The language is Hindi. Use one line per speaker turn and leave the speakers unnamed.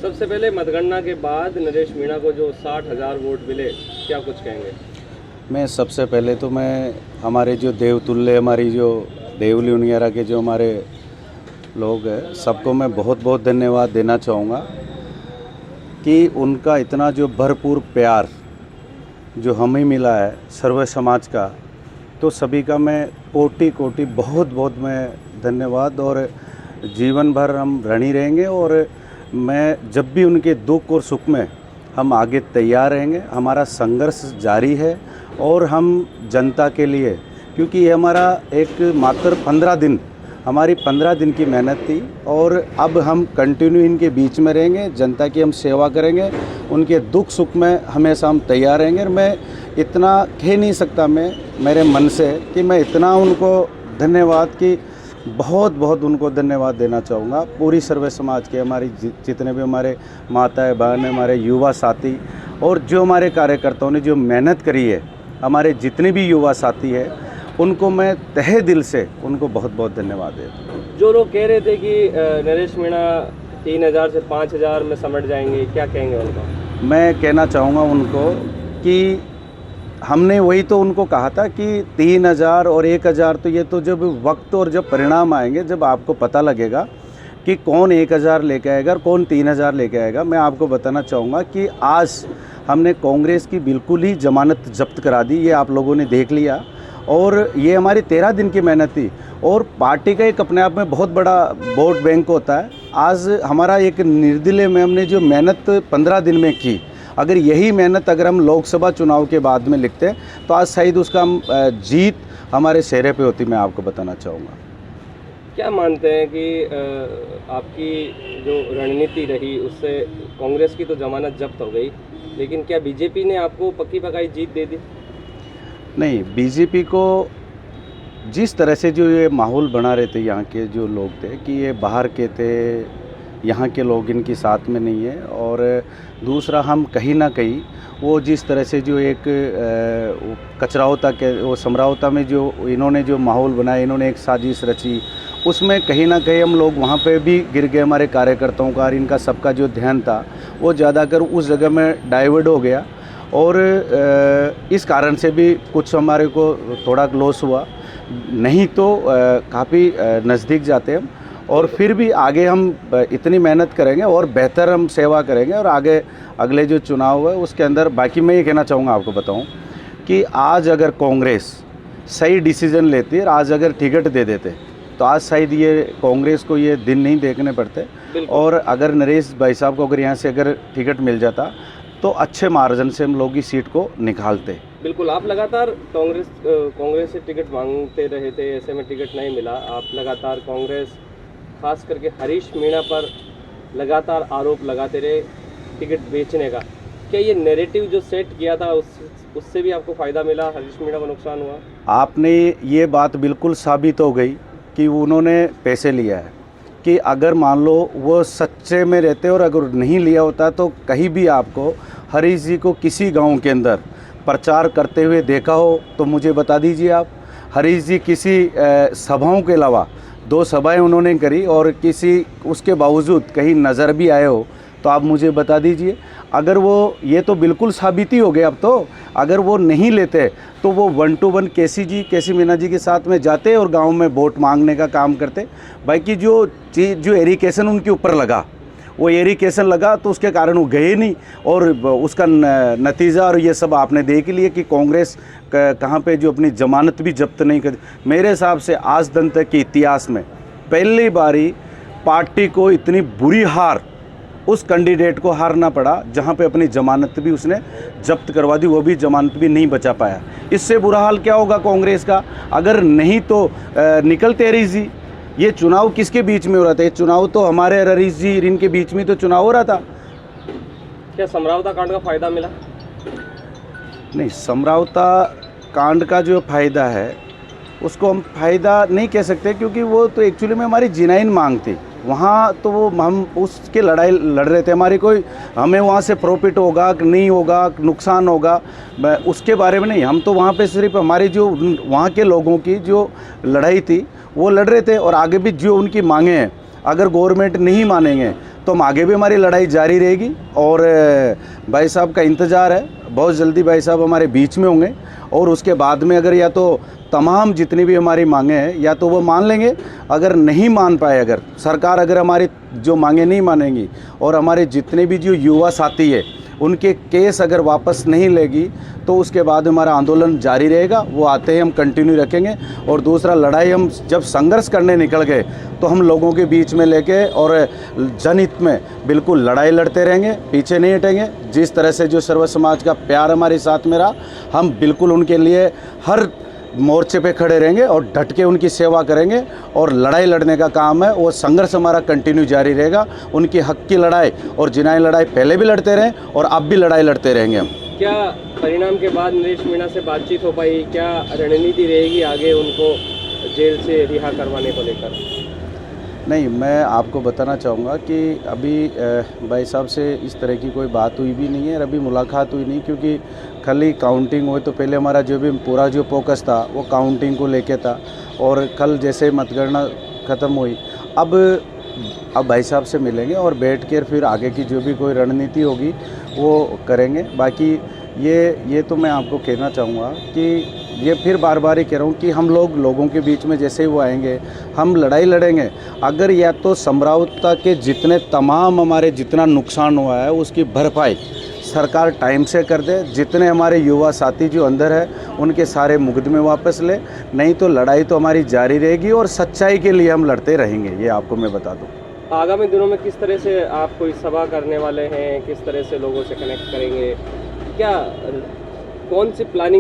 सबसे पहले मतगणना के बाद नरेश मीणा को जो 60,000 वोट मिले, क्या कुछ कहेंगे?
मैं सबसे पहले तो मैं हमारे जो देवतुल्य हमारी जो देवली उनियारा के जो हमारे लोग हैं सबको मैं बहुत बहुत धन्यवाद देना चाहूँगा कि उनका इतना जो भरपूर प्यार जो हमें मिला है सर्व समाज का, तो सभी का मैं कोटि कोटि बहुत बहुत मैं धन्यवाद। और जीवन भर हम ऋणी रहेंगे और मैं जब भी उनके दुख और सुख में हम आगे तैयार रहेंगे। हमारा संघर्ष जारी है और हम जनता के लिए, क्योंकि ये हमारा एक मात्र 15 दिन, हमारी 15 दिन की मेहनत थी और अब हम कंटिन्यू इनके बीच में रहेंगे, जनता की हम सेवा करेंगे, उनके दुख सुख में हमेशा हम तैयार रहेंगे। और मैं इतना कह नहीं सकता मैं मेरे मन से कि मैं इतना उनको धन्यवाद कि बहुत बहुत उनको धन्यवाद देना चाहूँगा। पूरी सर्व समाज के हमारी जितने भी हमारे माताएं बहन, हमारे युवा साथी और जो हमारे कार्यकर्ताओं ने जो मेहनत करी है, हमारे जितने भी युवा साथी हैं उनको मैं तहे दिल से उनको बहुत बहुत धन्यवाद देता हूँ।
जो लोग कह रहे थे कि नरेश मीणा 3,000 से 5,000 में सिमट जाएंगे, क्या कहेंगे उनको?
मैं कहना चाहूँगा उनको कि हमने वही तो उनको कहा था कि 3,000 और 1,000 तो ये तो जब वक्त और जब परिणाम आएंगे, जब आपको पता लगेगा कि कौन 1,000 लेके आएगा और कौन 3,000 लेके आएगा। मैं आपको बताना चाहूँगा कि आज हमने कांग्रेस की बिल्कुल ही जमानत जब्त करा दी, ये आप लोगों ने देख लिया। और ये हमारी 13 दिन की मेहनत थी और पार्टी का एक अपने आप में बहुत बड़ा वोट बैंक होता है। आज हमारा एक निर्दलीय में हमने जो मेहनत 15 दिन में की, अगर यही मेहनत अगर हम लोकसभा चुनाव के बाद में लिखते तो आज शायद उसका जीत हमारे चेहरे पे होती। मैं आपको बताना चाहूँगा।
क्या मानते हैं कि आपकी जो रणनीति रही उससे कांग्रेस की तो जमानत जब्त हो गई, लेकिन क्या बीजेपी ने आपको पक्की पकाई जीत दे दी?
नहीं, बीजेपी को जिस तरह से जो ये माहौल बना रहे थे यहाँ के जो लोग थे कि ये बाहर के थे, यहाँ के लोग इनकी साथ में नहीं है। और दूसरा हम कहीं ना कहीं वो जिस तरह से जो एक कचरावता के वो समरावता में जो इन्होंने जो माहौल बनाया, इन्होंने एक साजिश रची, उसमें कहीं ना कहीं हम लोग वहाँ पे भी गिर गए। हमारे कार्यकर्ताओं का और इनका सबका जो ध्यान था वो ज़्यादातर उस जगह में डाइवर्ट हो गया और इस कारण से भी कुछ हमारे को थोड़ा लॉस हुआ। नहीं तो काफ़ी नज़दीक जाते हम और फिर भी आगे हम इतनी मेहनत करेंगे और बेहतर हम सेवा करेंगे और आगे अगले जो चुनाव है उसके अंदर। बाकी मैं ये कहना चाहूँगा, आपको बताऊँ कि आज अगर कांग्रेस सही डिसीजन लेती और आज अगर टिकट दे देते तो आज शायद ये कांग्रेस को ये दिन नहीं देखने पड़ते। और अगर नरेश भाई साहब को अगर यहाँ से अगर टिकट मिल जाता तो अच्छे मार्जिन से हम लोग की सीट को निकालते।
बिल्कुल, आप लगातार कांग्रेस से टिकट मांगते रहे थे, ऐसे में टिकट नहीं मिला। आप लगातार कांग्रेस खास करके हरीश मीणा पर लगातार आरोप लगाते रहे टिकट बेचने का। क्या ये नैरेटिव जो सेट किया था उससे भी आपको फ़ायदा मिला, हरीश मीणा को नुकसान हुआ?
आपने ये बात बिल्कुल साबित हो गई कि उन्होंने पैसे लिया है। कि अगर मान लो वो सच्चे में रहते और अगर नहीं लिया होता तो कहीं भी आपको हरीश जी को किसी गांव के अंदर प्रचार करते हुए देखा हो तो मुझे बता दीजिए आप। हरीश जी किसी सभाओं के अलावा 2 सभाएं उन्होंने करी और किसी उसके बावजूद कहीं नज़र भी आए हो तो आप मुझे बता दीजिए। अगर वो ये तो बिल्कुल साबित ही हो गया। अब तो अगर वो नहीं लेते तो वो 1 to 1 केसी मीणा जी के साथ में जाते और गांव में वोट मांगने का काम करते। बाकी जो चीज़ जो एरिकेशन उनके ऊपर लगा, वो एरिकेशन लगा तो उसके कारण वो गए नहीं और उसका नतीजा और ये सब आपने देख लिया कि कांग्रेस कहाँ पे जो अपनी जमानत भी जब्त नहीं कर। मेरे हिसाब से आज दिन तक के इतिहास में पहली बारी पार्टी को इतनी बुरी हार उस कैंडिडेट को हारना पड़ा जहां पे अपनी जमानत भी उसने जब्त करवा दी, वो भी जमानत भी नहीं बचा पाया। इससे बुरा हाल क्या होगा कांग्रेस का? अगर नहीं तो निकलते हरीश जी। ये चुनाव किसके बीच में हो रहा था? ये चुनाव तो हमारे हरीश जी इनके बीच में तो चुनाव हो रहा था।
क्या समरावता कांड का फ़ायदा मिला?
नहीं, समरावता कांड का जो फ़ायदा है उसको हम फ़ायदा नहीं कह सकते, क्योंकि वो तो एक्चुअली में हमारी जिनाइन मांग थी। वहाँ तो वो हम उसके लड़ाई लड़ रहे थे। हमारी कोई हमें वहाँ से प्रॉफिट होगा कि नहीं होगा, नुकसान होगा, उसके बारे में नहीं। हम तो वहाँ पे सिर्फ हमारी जो वहाँ के लोगों की जो लड़ाई थी वो लड़ रहे थे और आगे भी जो उनकी मांगे हैं अगर गवर्नमेंट नहीं मानेंगे तो हम आगे भी हमारी लड़ाई जारी रहेगी। और भाई साहब का इंतज़ार है, बहुत जल्दी भाई साहब हमारे बीच में होंगे और उसके बाद में अगर या तो तमाम जितनी भी हमारी मांगे हैं या तो वो मान लेंगे, अगर नहीं मान पाए, अगर सरकार अगर हमारी जो मांगे नहीं मानेंगी और हमारे जितने भी जो युवा साथी है उनके केस अगर वापस नहीं लेगी तो उसके बाद हमारा आंदोलन जारी रहेगा। वो आते ही हम कंटिन्यू रखेंगे। और दूसरा, लड़ाई हम जब संघर्ष करने निकल गए तो हम लोगों के बीच में लेके और जनहित में बिल्कुल लड़ाई लड़ते रहेंगे, पीछे नहीं हटेंगे। जिस तरह से जो सर्व समाज का प्यार हमारे साथ में रहा, हम बिल्कुल उनके लिए हर मोर्चे पे खड़े रहेंगे और डट के उनकी सेवा करेंगे। और लड़ाई लड़ने का काम है, वो संघर्ष हमारा कंटिन्यू जारी रहेगा। उनकी हक की लड़ाई और जिनाई लड़ाई पहले भी लड़ते रहे और अब भी लड़ाई लड़ते रहेंगे हम।
क्या परिणाम के बाद नरेश मीणा से बातचीत हो पाई? क्या रणनीति रहेगी आगे उनको जेल से रिहा करवाने को लेकर?
नहीं, मैं आपको बताना चाहूँगा कि अभी भाई साहब से इस तरह की कोई बात हुई भी नहीं है और अभी मुलाकात हुई नहीं, क्योंकि खाली काउंटिंग हुई तो पहले हमारा जो भी पूरा जो फोकस था वो काउंटिंग को लेके था। और कल जैसे मतगणना ख़त्म हुई, अब भाई साहब से मिलेंगे और बैठ कर फिर आगे की जो भी कोई रणनीति होगी वो करेंगे। बाकी ये तो मैं आपको कहना चाहूँगा कि ये फिर बार बार ही कह रहा हूँ कि हम लोगों के बीच में जैसे ही वो आएंगे हम लड़ाई लड़ेंगे। अगर या तो समरावता के जितने तमाम हमारे जितना नुकसान हुआ है उसकी भरपाई सरकार टाइम से कर दे, जितने हमारे युवा साथी जो अंदर है उनके सारे मुकदमे वापस ले, नहीं तो लड़ाई तो हमारी जारी रहेगी और सच्चाई के लिए हम लड़ते रहेंगे। ये आपको मैं बता दूँ।
आगामी दिनों में किस तरह से आप कोई सभा करने वाले हैं, किस तरह से लोगों से कनेक्ट करेंगे, क्या कौन सी प्लानिंग